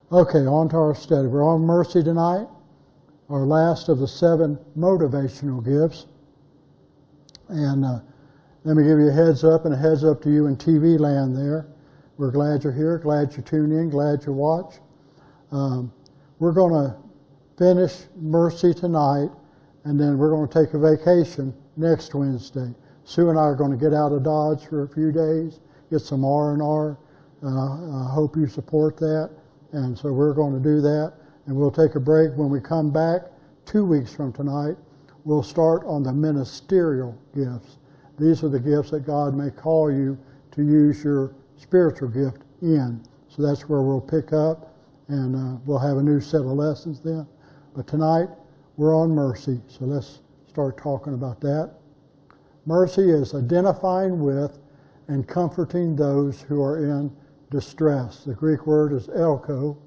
Okay, on to our study. We're on mercy tonight, our last of the 7 motivational gifts. And let me give you a heads up and a heads up to you in TV land there. We're glad you're here, glad you tune in, glad you watch. We're going to finish mercy tonight, and then we're going to take a vacation next Wednesday. Sue and I are going to get out of Dodge for a few days, get some R&R. I hope you support that. And so we're going to do that, and we'll take a break. When we come back 2 weeks from tonight, we'll start on the ministerial gifts. These are the gifts that God may call you to use your spiritual gift in. So that's where we'll pick up, and we'll have a new set of lessons then. But tonight, we're on mercy, so let's start talking about that. Mercy is identifying with and comforting those who are in distress. The Greek word is elko,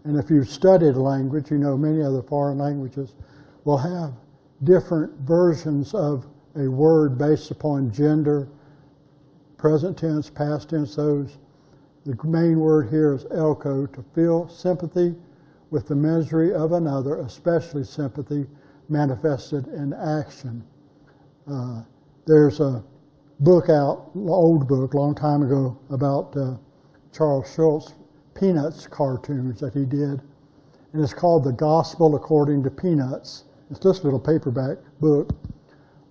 and if you've studied a language, you know many of the foreign languages will have different versions of a word based upon gender, present tense, past tense, those. The main word here is elko, to feel sympathy with the misery of another, especially sympathy manifested in action. There's a book out, old book, long time ago, about Charles Schulz Peanuts cartoons that he did, and it's called The Gospel According to Peanuts. It's just a little paperback book,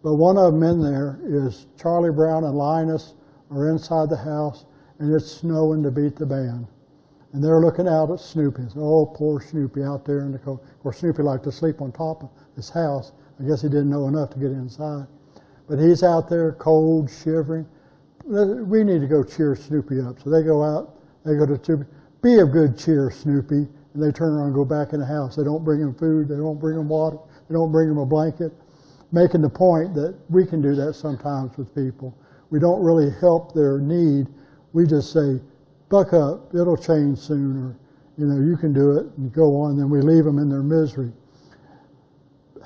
but one of them in there is Charlie Brown and Linus are inside the house, and it's snowing to beat the band, and they're looking out at Snoopy. Oh, poor Snoopy out there in the cold. Of course, Snoopy liked to sleep on top of his house. I guess he didn't know enough to get inside, but he's out there cold, shivering. We need to go cheer Snoopy up. So they go out, they go to Snoopy, be of good cheer, Snoopy, and they turn around and go back in the house. They don't bring him food, they don't bring him water, they don't bring him a blanket, making the point that we can do that sometimes with people. We don't really help their need. We just say, buck up, it'll change soon, or you can do it, and go on, then we leave them in their misery.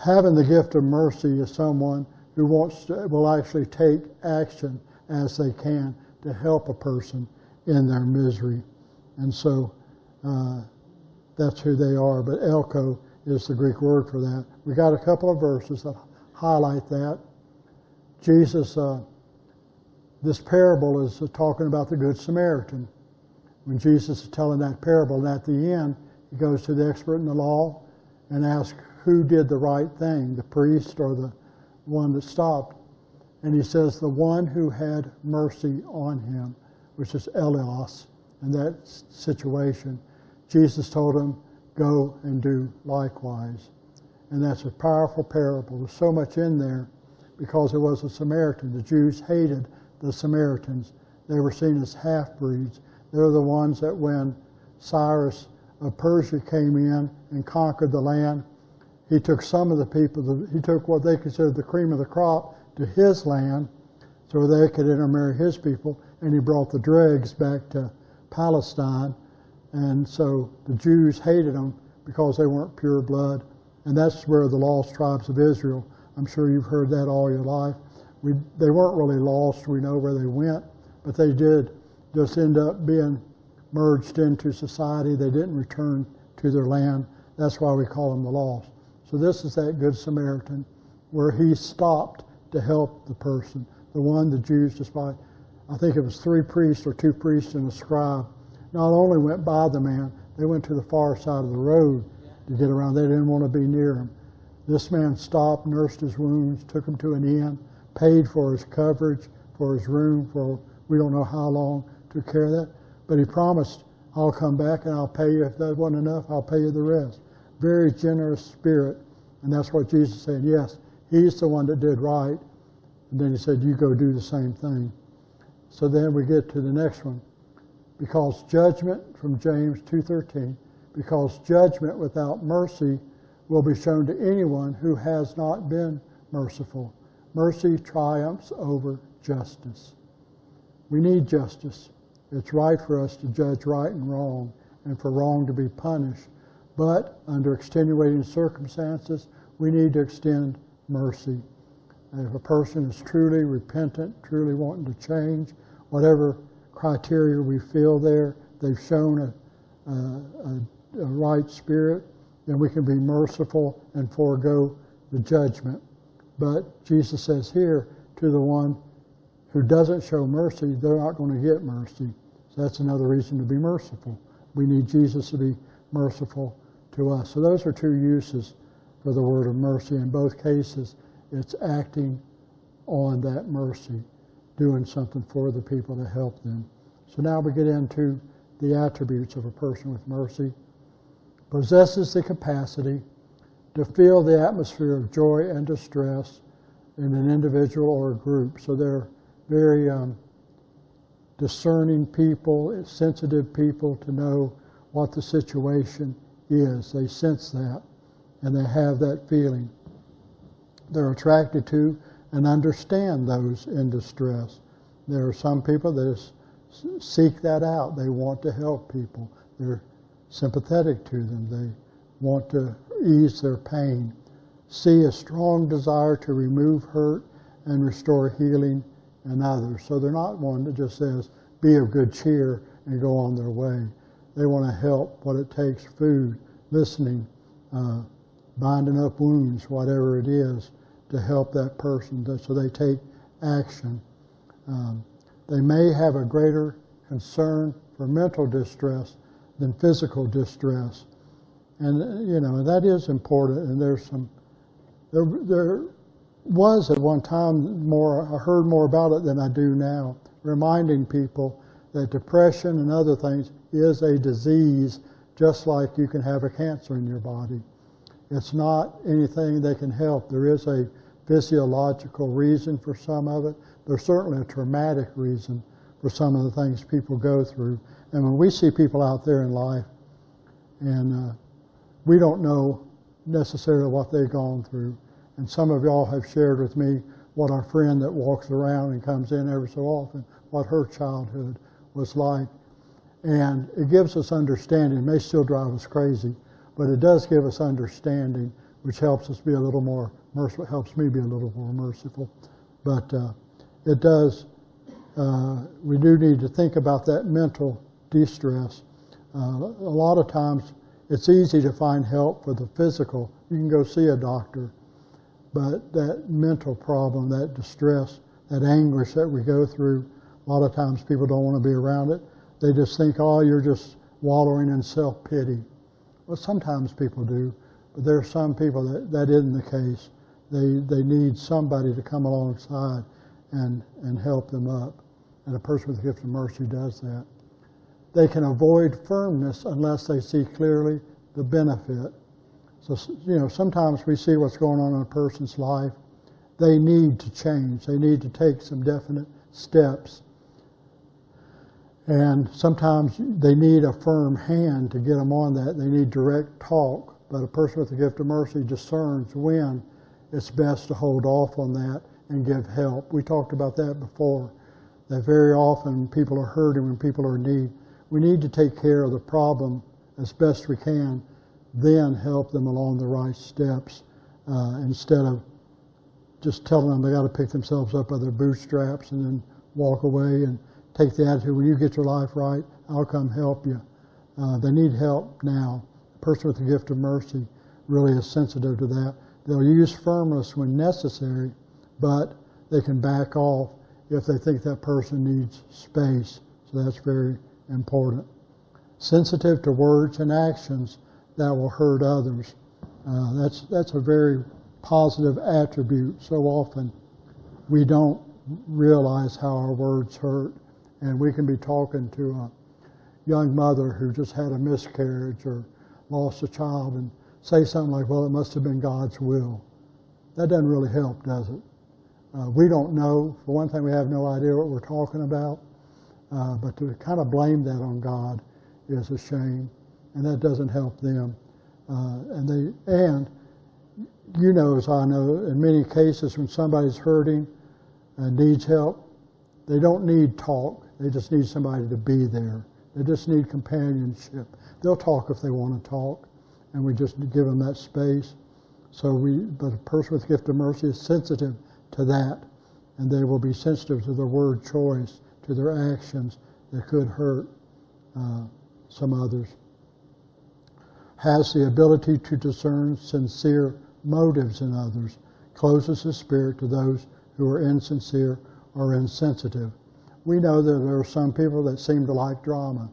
Having the gift of mercy is someone who will actually take action as they can to help a person in their misery. And so that's who they are. But elko is the Greek word for that. We got a couple of verses that highlight that. Jesus, this parable is talking about the Good Samaritan. When Jesus is telling that parable, and at the end, he goes to the expert in the law and asks who did the right thing, the priest or the one that stopped. And he says, the one who had mercy on him, which is Elios, in that situation. Jesus told him, go and do likewise. And that's a powerful parable. There's so much in there because it was a Samaritan. The Jews hated the Samaritans. They were seen as half-breeds. They're the ones that when Cyrus of Persia came in and conquered the land, he took some of the people, he took what they considered the cream of the crop to his land so they could intermarry his people, and he brought the dregs back to Palestine. And so the Jews hated them because they weren't pure blood. And that's where the lost tribes of Israel, I'm sure you've heard that all your life. They weren't really lost, we know where they went, but they did just end up being merged into society. They didn't return to their land. That's why we call them the lost. So this is that Good Samaritan where he stopped to help the person. The one the Jews, despite, I think it was 3 priests or 2 priests and a scribe, not only went by the man, they went to the far side of the road to get around. They didn't want to be near him. This man stopped, nursed his wounds, took him to an inn, paid for his coverage, for his room, for we don't know how long, took care of that. But he promised, I'll come back and I'll pay you. If that wasn't enough, I'll pay you the rest. Very generous spirit. And that's what Jesus said. Yes, he's the one that did right. And then he said, you go do the same thing. So then we get to the next one. Because judgment, from James 2:13, because judgment without mercy will be shown to anyone who has not been merciful. Mercy triumphs over justice. We need justice. It's right for us to judge right and wrong, and for wrong to be punished. But under extenuating circumstances, we need to extend mercy. And if a person is truly repentant, truly wanting to change, whatever criteria we feel there, they've shown a right spirit, then we can be merciful and forego the judgment. But Jesus says here, to the one who doesn't show mercy, they're not going to get mercy. So that's another reason to be merciful. We need Jesus to be merciful to us. So those are two uses for the word of mercy. In both cases, it's acting on that mercy, doing something for the people to help them. So now we get into the attributes of a person with mercy. Possesses the capacity to feel the atmosphere of joy and distress in an individual or a group. So they're very discerning people, sensitive people to know what the situation is. They sense that, and they have that feeling. They're attracted to and understand those in distress. There are some people that seek that out. They want to help people. They're sympathetic to them. They want to ease their pain. See a strong desire to remove hurt and restore healing in others. So they're not one that just says, be of good cheer and go on their way. They want to help what it takes, food, listening, binding up wounds, whatever it is, to help that person. So they take action. They may have a greater concern for mental distress than physical distress. And, that is important. And there was at one time I heard more about it than I do now, reminding people that depression and other things is a disease, just like you can have a cancer in your body. It's not anything that can help. There is a physiological reason for some of it. There's certainly a traumatic reason for some of the things people go through. And when we see people out there in life, and we don't know necessarily what they've gone through. And some of y'all have shared with me what our friend that walks around and comes in every so often, what her childhood was like. And it gives us understanding. It may still drive us crazy, but it does give us understanding, which helps us be a little more merciful, helps me be a little more merciful. But it does, we do need to think about that mental distress. A lot of times it's easy to find help for the physical. You can go see a doctor, but that mental problem, that distress, that anguish that we go through, a lot of times people don't want to be around it. They just think, oh, you're just wallowing in self-pity. Well, sometimes people do, but there are some people that isn't the case. They need somebody to come alongside and help them up. And a person with the gift of mercy does that. They can avoid firmness unless they see clearly the benefit. So, sometimes we see what's going on in a person's life. They need to change. They need to take some definite steps. And sometimes they need a firm hand to get them on that. They need direct talk. But a person with the gift of mercy discerns when it's best to hold off on that and give help. We talked about that before, that very often people are hurting when people are in need. We need to take care of the problem as best we can, then help them along the right steps instead of just telling them they got to pick themselves up by their bootstraps and then walk away and take the attitude, when you get your life right, I'll come help you. They need help now. A person with the gift of mercy really is sensitive to that. They'll use firmness when necessary, but they can back off if they think that person needs space. So that's very important. Sensitive to words and actions that will hurt others. That's a very positive attribute. So often we don't realize how our words hurt, and we can be talking to a young mother who just had a miscarriage or lost a child and say something like, well, it must have been God's will. That doesn't really help, does it? We don't know. For one thing, we have no idea what we're talking about. But to kind of blame that on God is a shame, and that doesn't help them. And you know, as I know, in many cases when somebody's hurting and needs help, they don't need talk. They just need somebody to be there. They just need companionship. They'll talk if they want to talk, and we just give them that space. But a person with the gift of mercy is sensitive to that, and they will be sensitive to their word choice, to their actions that could hurt some others. has the ability to discern sincere motives in others, closes his spirit to those who are insincere or insensitive. We know that there are some people that seem to like drama.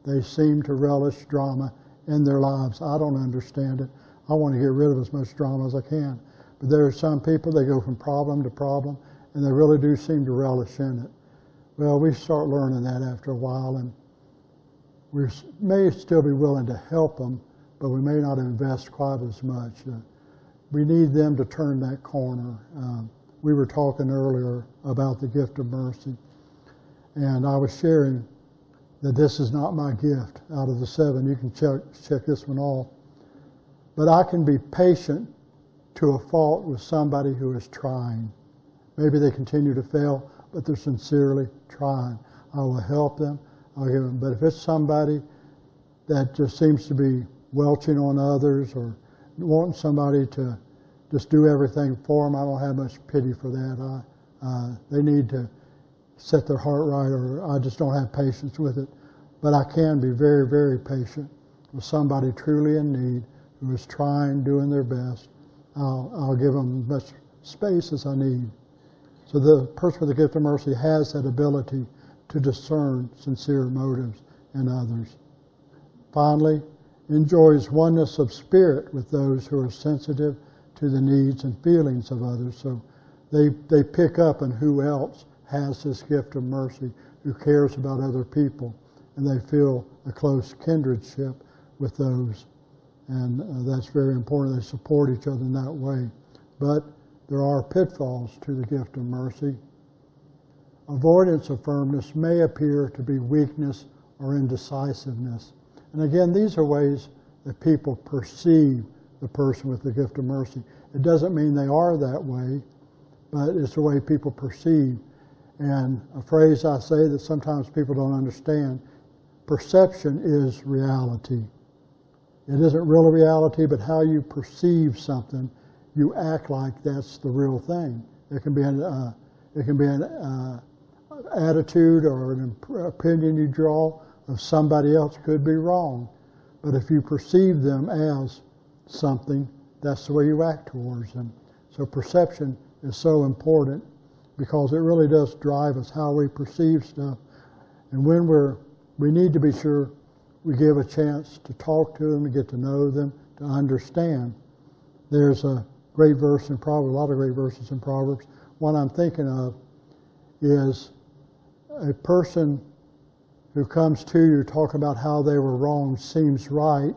They seem to relish drama in their lives. I don't understand it. I want to get rid of as much drama as I can. But there are some people, they go from problem to problem, and they really do seem to relish in it. Well, we start learning that after a while, and we may still be willing to help them, but we may not invest quite as much. We need them to turn that corner. We were talking earlier about the gift of mercy, and I was sharing that this is not my gift out of the 7. You can check this one off. But I can be patient to a fault with somebody who is trying. Maybe they continue to fail, but they're sincerely trying. I will help them. I'll give them. But if it's somebody that just seems to be welching on others or wanting somebody to just do everything for them, I don't have much pity for that. They need to set their heart right, or I just don't have patience with it. But I can be very, very patient with somebody truly in need who is trying, doing their best. I'll give them as much space as I need. So the person with the gift of mercy has that ability to discern sincere motives in others. Finally, enjoys oneness of spirit with those who are sensitive to the needs and feelings of others. So they pick up on who else has this gift of mercy, who cares about other people, and they feel a close kindredship with those. And that's very important. They support each other in that way. But there are pitfalls to the gift of mercy. Avoidance of firmness may appear to be weakness or indecisiveness. And again, these are ways that people perceive the person with the gift of mercy. It doesn't mean they are that way, but it's the way people perceive. And a phrase I say that sometimes people don't understand, perception is reality. It isn't real reality, but how you perceive something, you act like that's the real thing. It can be an attitude or an opinion you draw of somebody else could be wrong. But if you perceive them as something, that's the way you act towards them. So perception is so important because it really does drive us how we perceive stuff. And when we need to be sure we give a chance to talk to them, to get to know them, to understand. There's a great verse in Proverbs, a lot of great verses in Proverbs. One I'm thinking of is a person who comes to you talking about how they were wrong seems right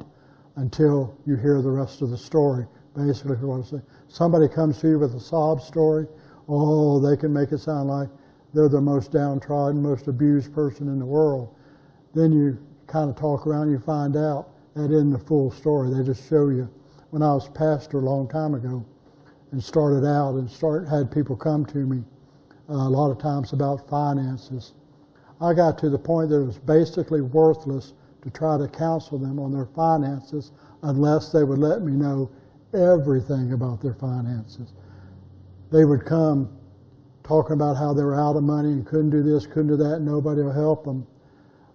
until you hear the rest of the story. Basically, what I say. Somebody comes to you with a sob story, oh, they can make it sound like they're the most downtrodden, most abused person in the world. Then you kind of talk around and you find out that isn't the full story. They just show you. When I was pastor a long time ago and started out and had people come to me a lot of times about finances, I got to the point that it was basically worthless to try to counsel them on their finances unless they would let me know everything about their finances. They would come talking about how they were out of money and couldn't do this, couldn't do that, and nobody will help them.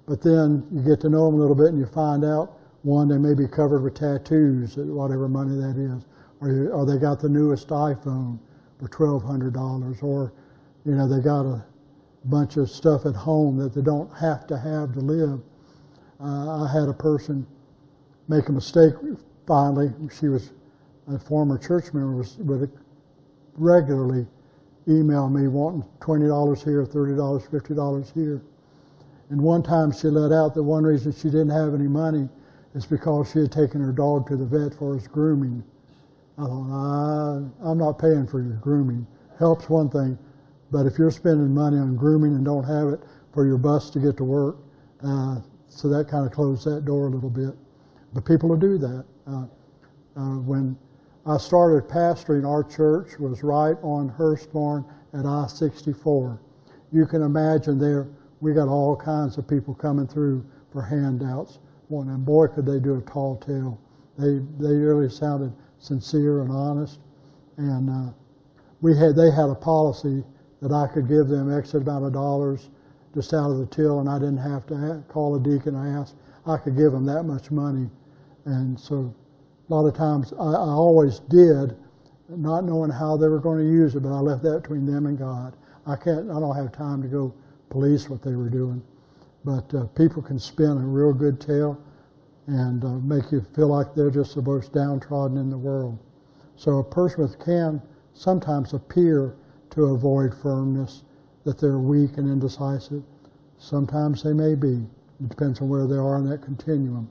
But then you get to know them a little bit and you find out, one, they may be covered with tattoos, whatever money that is, or they got the newest iPhone for $1,200, or they got a bunch of stuff at home that they don't have to live. I had a person make a mistake finally. She was a former church member, would regularly email me wanting $20 here, $30, $50 here. And one time she let out that one reason she didn't have any money is because she had taken her dog to the vet for his grooming. I thought, I'm not paying for your grooming. Helps one thing, but if you're spending money on grooming and don't have it for your bus to get to work, so that kind of closed that door a little bit. But people will do that. When I started pastoring, our church was right on Hurstbourne at I-64. You can imagine there, we got all kinds of people coming through for handouts. And boy, could they do a tall tale. They really sounded sincere and honest. And they had a policy that I could give them X amount of dollars just out of the till, and I didn't have to call a deacon and ask. I could give them that much money And so a lot of times I always did, not knowing how they were going to use it, but I left that between them and God. I don't have time to go police what they were doing. But people can spin a real good tale and make you feel like they're just the most downtrodden in the world. So a person can sometimes appear to avoid firmness, that they're weak and indecisive. Sometimes they may be. It depends on where they are in that continuum.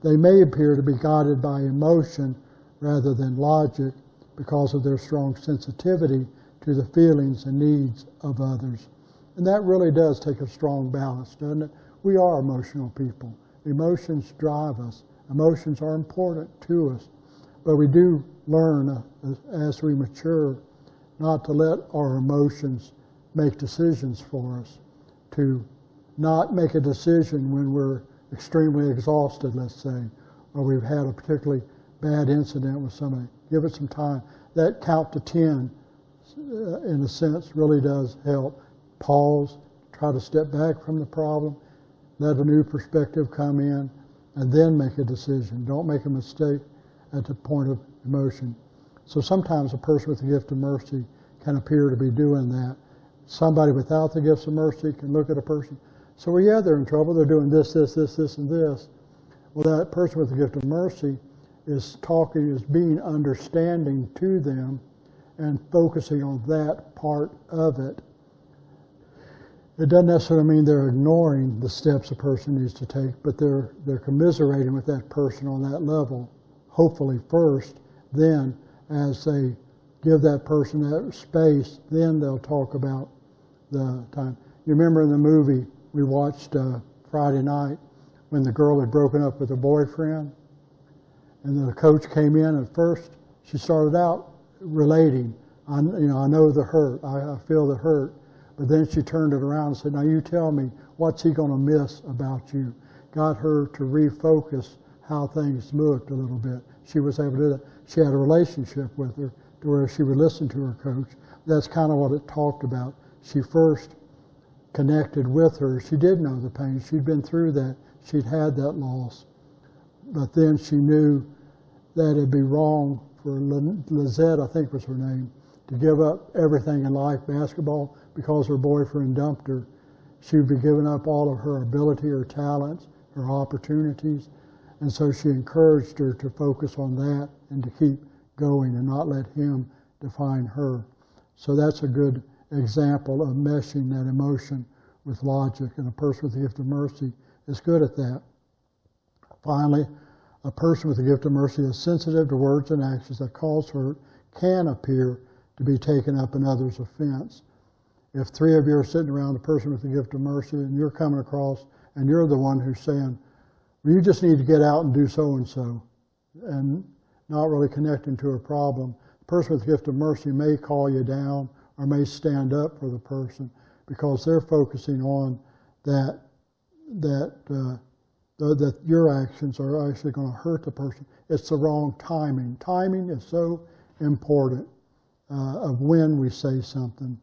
They may appear to be guided by emotion rather than logic because of their strong sensitivity to the feelings and needs of others. And that really does take a strong balance, doesn't it? We are emotional people. Emotions drive us. Emotions are important to us. But we do learn as we mature not to let our emotions make decisions for us, to not make a decision when we're extremely exhausted, let's say, or we've had a particularly bad incident with somebody. Give it some time. That count to 10, in a sense, really does help. Pause, try to step back from the problem, let a new perspective come in, and then make a decision. Don't make a mistake at the point of emotion. So sometimes a person with the gift of mercy can appear to be doing that. Somebody without the gifts of mercy can look at a person. So, well, yeah, they're in trouble. They're doing this, and this. Well, that person with the gift of mercy is being understanding to them and focusing on that part of it. It doesn't necessarily mean they're ignoring the steps a person needs to take, but they're commiserating with that person on that level, hopefully first. Then, as they give that person that space, then they'll talk about the time. You remember in the movie we watched Friday night when the girl had broken up with her boyfriend, and the coach came in. At first, she started out relating. I know the hurt. I feel the hurt. But then she turned it around and said, now you tell me, what's he going to miss about you? Got her to refocus how things looked a little bit. She was able to do that. She had a relationship with her to where she would listen to her coach. That's kind of what it talked about. She first connected with her. She did know the pain. She'd been through that. She'd had that loss. But then she knew that it'd be wrong for Lizette, I think was her name, to give up everything in life, basketball, because her boyfriend dumped her. She would be giving up all of her ability, her talents, her opportunities. And so she encouraged her to focus on that and to keep going and not let him define her. So that's a good example of meshing that emotion with logic, and a person with the gift of mercy is good at that. Finally, a person with the gift of mercy is sensitive to words and actions that cause hurt, can appear to be taken up in others' offense. If three of you are sitting around a person with the gift of mercy and you're coming across and you're the one who's saying, well, you just need to get out and do so-and-so, and not really connecting to a problem, the person with the gift of mercy may call you down or may stand up for the person because they're focusing on that your actions are actually going to hurt the person. It's the wrong timing. Timing is so important of when we say something.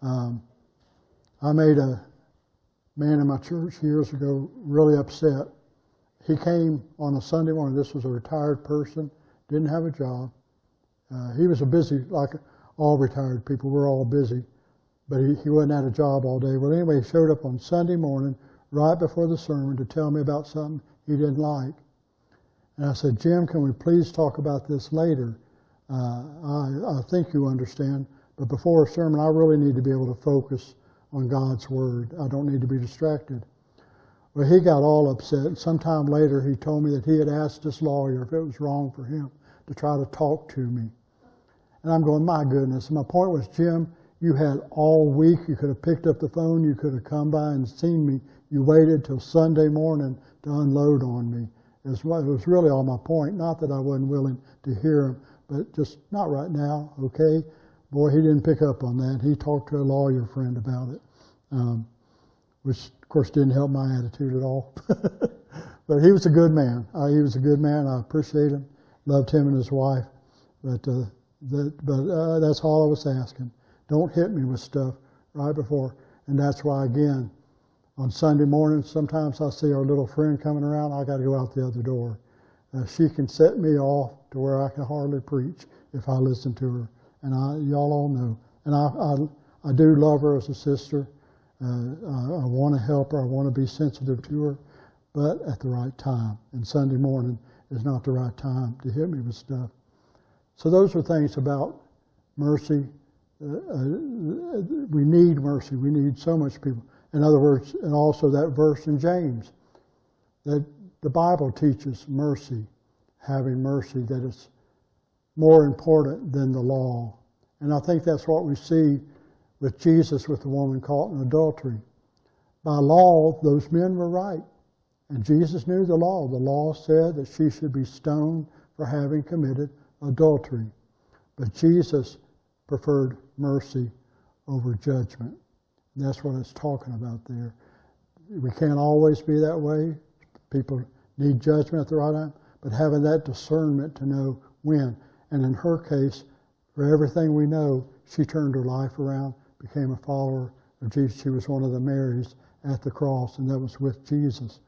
I made a man in my church years ago really upset. He came on a Sunday morning. This was a retired person, didn't have a job. He was a busy, like all retired people, we're all busy, but he wasn't at a job all day. Well, anyway, he showed up on Sunday morning right before the sermon to tell me about something he didn't like. And I said, Jim, can we please talk about this later? I think you understand, but before a sermon, I really need to be able to focus on God's Word. I don't need to be distracted. Well, he got all upset. Sometime later, he told me that he had asked this lawyer if it was wrong for him to try to talk to me. And I'm going, my goodness. My point was, Jim, you had all week. You could have picked up the phone. You could have come by and seen me. You waited till Sunday morning to unload on me. It was really all my point. Not that I wasn't willing to hear him, but just not right now, okay? Boy, he didn't pick up on that. He talked to a lawyer friend about it, which, of course, didn't help my attitude at all. But he was a good man. He was a good man. I appreciate him. Loved him and his wife. But that's all I was asking. Don't hit me with stuff right before. And that's why, again, on Sunday morning, sometimes I see our little friend coming around. I got to go out the other door. She can set me off to where I can hardly preach if I listen to her. And y'all all know. And I do love her as a sister. I want to help her. I want to be sensitive to her, but at the right time. And Sunday morning is not the right time to hit me with stuff. So those are things about mercy. We need mercy. We need so much people. In other words, and also that verse in James, that the Bible teaches mercy, having mercy, that it's more important than the law. And I think that's what we see with Jesus with the woman caught in adultery. By law, those men were right. And Jesus knew the law. The law said that she should be stoned for having committed adultery. But Jesus preferred mercy over judgment. And that's what it's talking about there. We can't always be that way. People need judgment at the right time. But having that discernment to know when. And in her case, for everything we know, she turned her life around, became a follower of Jesus. She was one of the Marys at the cross, and that was with Jesus.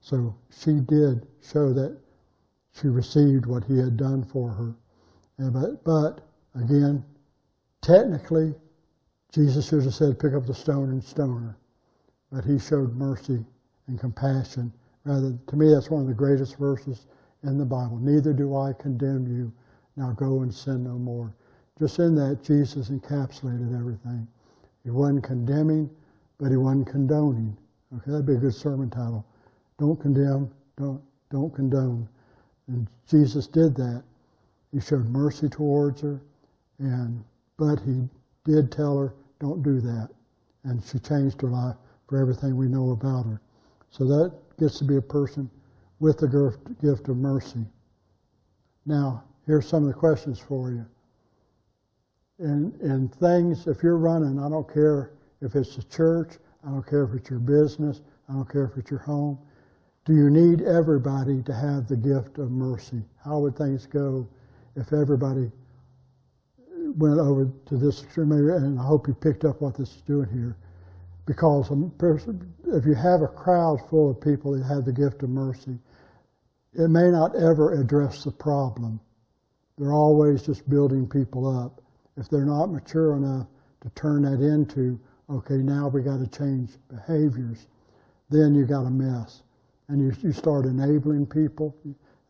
So she did show that she received what he had done for her. But again, technically, Jesus should have said, pick up the stone and stone her. But he showed mercy and compassion. Rather, to me, that's one of the greatest verses in the Bible. Neither do I condemn you. Now go and sin no more. Just in that, Jesus encapsulated everything. He wasn't condemning, but he wasn't condoning. Okay, that'd be a good sermon title. Don't condemn, don't condone. And Jesus did that. He showed mercy towards her, but he did tell her, don't do that. And she changed her life for everything we know about her. So that gets to be a person with the gift of mercy. Now, here's some of the questions for you. And things, if you're running, I don't care if it's a church, I don't care if it's your business, I don't care if it's your home. Do you need everybody to have the gift of mercy? How would things go if everybody went over to this extreme area? And I hope you picked up what this is doing here. Because if you have a crowd full of people that have the gift of mercy, it may not ever address the problem. They're always just building people up. If they're not mature enough to turn that into, okay, now we got to change behaviors, then you got a mess. And you start enabling people.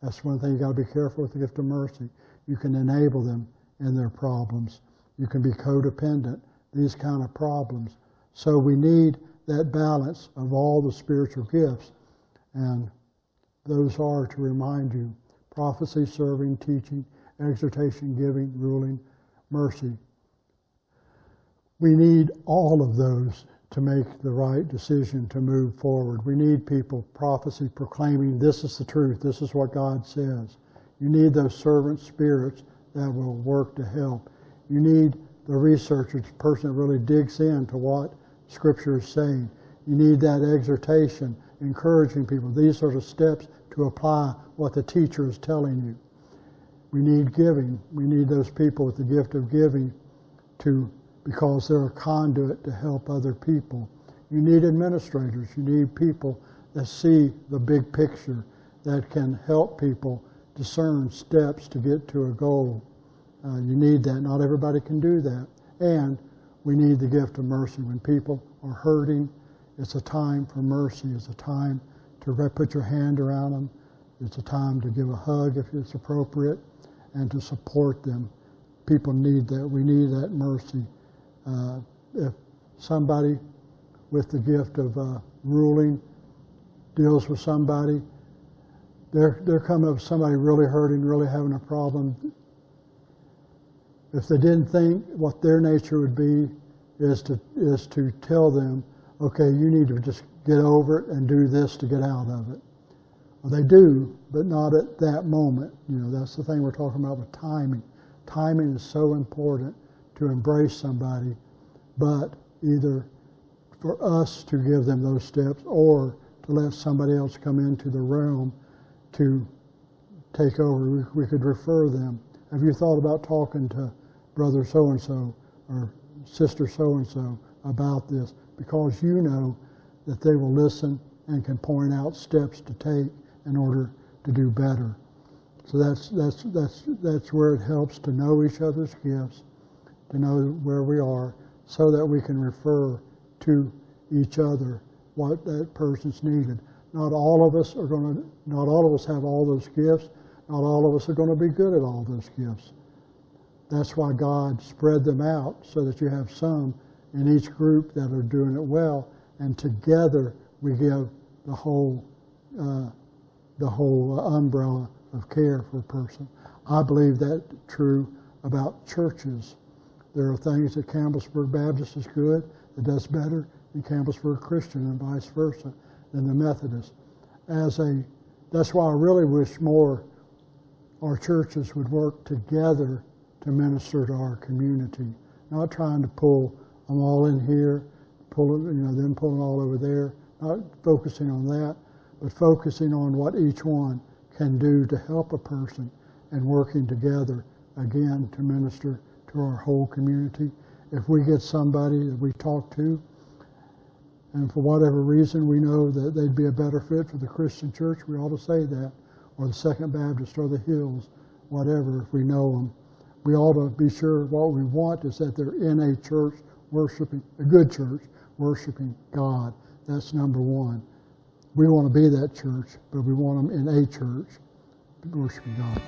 That's one thing you got to be careful with the gift of mercy. You can enable them in their problems. You can be codependent, these kind of problems. So we need that balance of all the spiritual gifts. And those are, to remind you, prophecy, serving, teaching, exhortation, giving, ruling, mercy. We need all of those to make the right decision to move forward. We need people, prophecy, proclaiming this is the truth, this is what God says. You need those servant spirits that will work to help. You need the researcher, the person that really digs into what Scripture is saying. You need that exhortation, encouraging people. These are the steps to apply what the teacher is telling you. We need giving. We need those people with the gift of giving because they're a conduit to help other people. You need administrators. You need people that see the big picture, that can help people discern steps to get to a goal. You need that. Not everybody can do that. And we need the gift of mercy. When people are hurting, it's a time for mercy. It's a time to put your hand around them. It's a time to give a hug if it's appropriate, and to support them. People need that. We need that mercy. If somebody with the gift of ruling deals with somebody, they're coming up with somebody really hurting, really having a problem. If they didn't think what their nature would be is to tell them, okay, you need to just get over it and do this to get out of it. Well, they do, but not at that moment. You know, that's the thing we're talking about with timing. Timing is so important to embrace somebody, but either for us to give them those steps or to let somebody else come into the realm to take over. We could refer them. Have you thought about talking to brother so-and-so or sister so-and-so about this? Because you know that they will listen and can point out steps to take in order to do better. So that's where it helps to know each other's gifts, to know where we are, so that we can refer to each other what that person's needed. Not all of us have all those gifts. Not all of us are going to be good at all those gifts. That's why God spread them out so that you have some in each group that are doing it well, and together we give the whole umbrella of care for a person. I believe that's true about churches. There are things that Campbellsburg Baptist is good, that does better than Campbellsburg Christian, and vice versa than the Methodist. That's why I really wish more our churches would work together to minister to our community, not trying to pull them all in here, then pulling all over there, not focusing on that, but focusing on what each one can do to help a person, and working together, again, to minister to our whole community. If we get somebody that we talk to, and for whatever reason we know that they'd be a better fit for the Christian church, we ought to say that, or the Second Baptist, or the Hills, whatever, if we know them. We ought to be sure what we want is that they're in a church worshiping, a good church, worshiping God. That's number one. We want to be that church, but we want them in a church worshiping God.